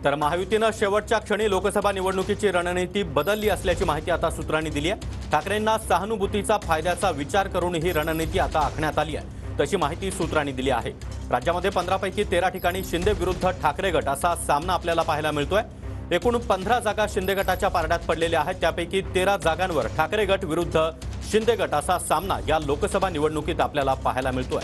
तर महायुतीनं शेवटच्या क्षणी लोकसभा निवडणुकीची रणनीती बदलली असल्याची माहिती आता सूत्रांनी दिली आहे। ठाकरेंना सहानुभूतीचा फायद्याचा विचार करून ही रणनीती आता आखण्यात आली आहे, तशी माहिती सूत्रांनी दिली आहे। राज्यामध्ये 15 पैकी 13 ठिकाणी शिंदे विरुद्ध ठाकरे गट असा सामना आपल्याला पाहायला मिळतोय। एकूण 15 जागा शिंदे गटाच्या पारड्यात पडलेल्या आहेत, त्यापैकी 13 जागांवर ठाकरे गट विरुद्ध शिंदे गट असा सामना या लोकसभा निवडणुकीत आपल्याला पाहायला मिळतोय।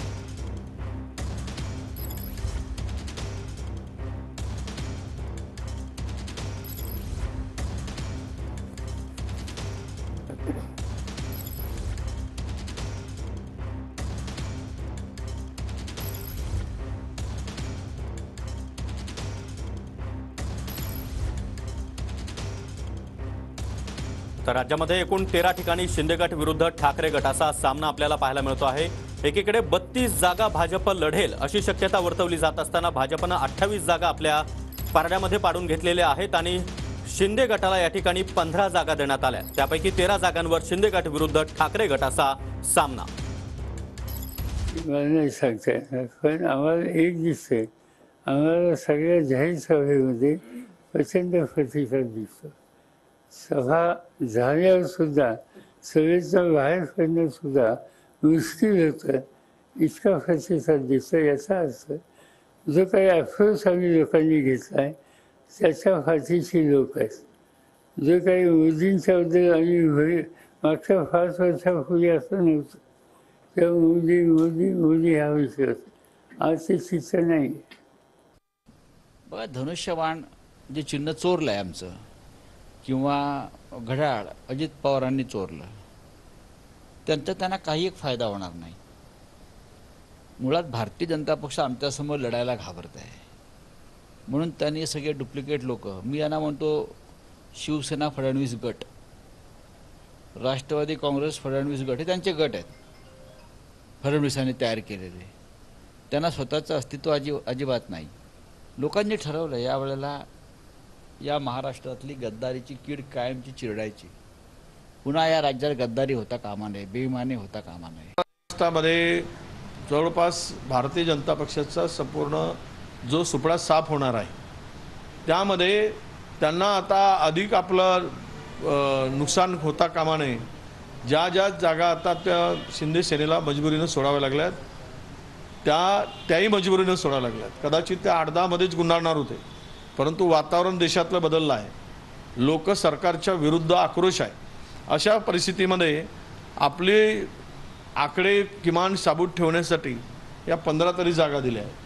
तर राज्यामध्ये एकूण 13 ठिकाणी शिंदे गट विरुद्ध ठाकरे गट असा सामना आपल्याला पाहायला मिळतो आहे। एकीकडे 32 जागा भाजप लढेल अशी शक्यता वर्तवली जात असताना भाजपनं 28 जागा आपल्या पारड्यामध्ये पाडून घेतलेल्या आहेत आणि शिंदे गटाला या ठिकाणी 15 जागा देण्यात आल्या। त्यापैकी 13 जागांवर शिंदे गट विरुद्ध ठाकरे गट असा सामना। मला नाही सांगता येणार, पण आम्हाला एक दिसतंय, आम्हाला सगळ्या जाहीर सभेमध्ये प्रचंड प्रतिसाद दिसतो। सभा झाल्यावर सुद्धा सभेच्या बाहेर पडणं सुद्धा मुश्किल होतं, इतका प्रतिसाद दिसतो। याचा अर्थ जो काही अफरोस आम्ही लोकांनी घेतला आहे त्याच्या फाशीची लोक आहेत। जो काही मोदींच्याबद्दल आम्ही मागच्या 5 वर्षापूर्वी असं नव्हतं, तेव्हा मोदी मोदी मोदी हा विषय होता, आज ते चित्र नाही। बघा, धनुष्यबाण जे चिन्ह चोरलं आहे आमचं किंवा घड्याळ अजित पवारांनी चोरलं, त्यांना काही एक फायदा होणार नाही। मुळात भारतीय जनता पक्ष आमच्यासमोर लढायला घाबरत आहे, म्हणून त्यांनी सगळे डुप्लिकेट लोक, मी यांना म्हणतो शिवसेना फडणवीस गट, राष्ट्रवादी काँग्रेस फडणवीस गट, हे त्यांचे गट आहेत फडणवीसांनी तयार केलेले। त्यांना स्वतःचं अस्तित्व अजिबात नाही। लोकांनी ठरवलं यावेळेला या महाराष्ट्रातली गद्दारीची कीड कायमची चिरडायची, पुन्हा या राज्यात गद्दारी होता कामा नये, बेईमानी होता कामा नये। महाराष्ट्रामध्ये जवळपास भारतीय जनता पक्षाचा संपूर्ण जो सुपडा साफ होणार आहे, त्यामध्ये त्यांना आता अधिक आपलं नुकसान होता कामा नये। ज्या ज्या जागा आता त्या शिंदे सेनेला मजबुरीनं सोडाव्या लागल्यात, त्याही मजबुरीनं सोडाव्या लागल्यात। कदाचित त्या 8-10 मध्येच गुंडाळणार होते, परंतु वातावरण देशातलं बदललं आहे, लोक सरकारच्या विरुद्ध आक्रोश आहे। अशा परिस्थितीमध्ये आपले आकडे किमान साबूत ठेवण्यासाठी या 15 तरी जागा दिल्या आहेत।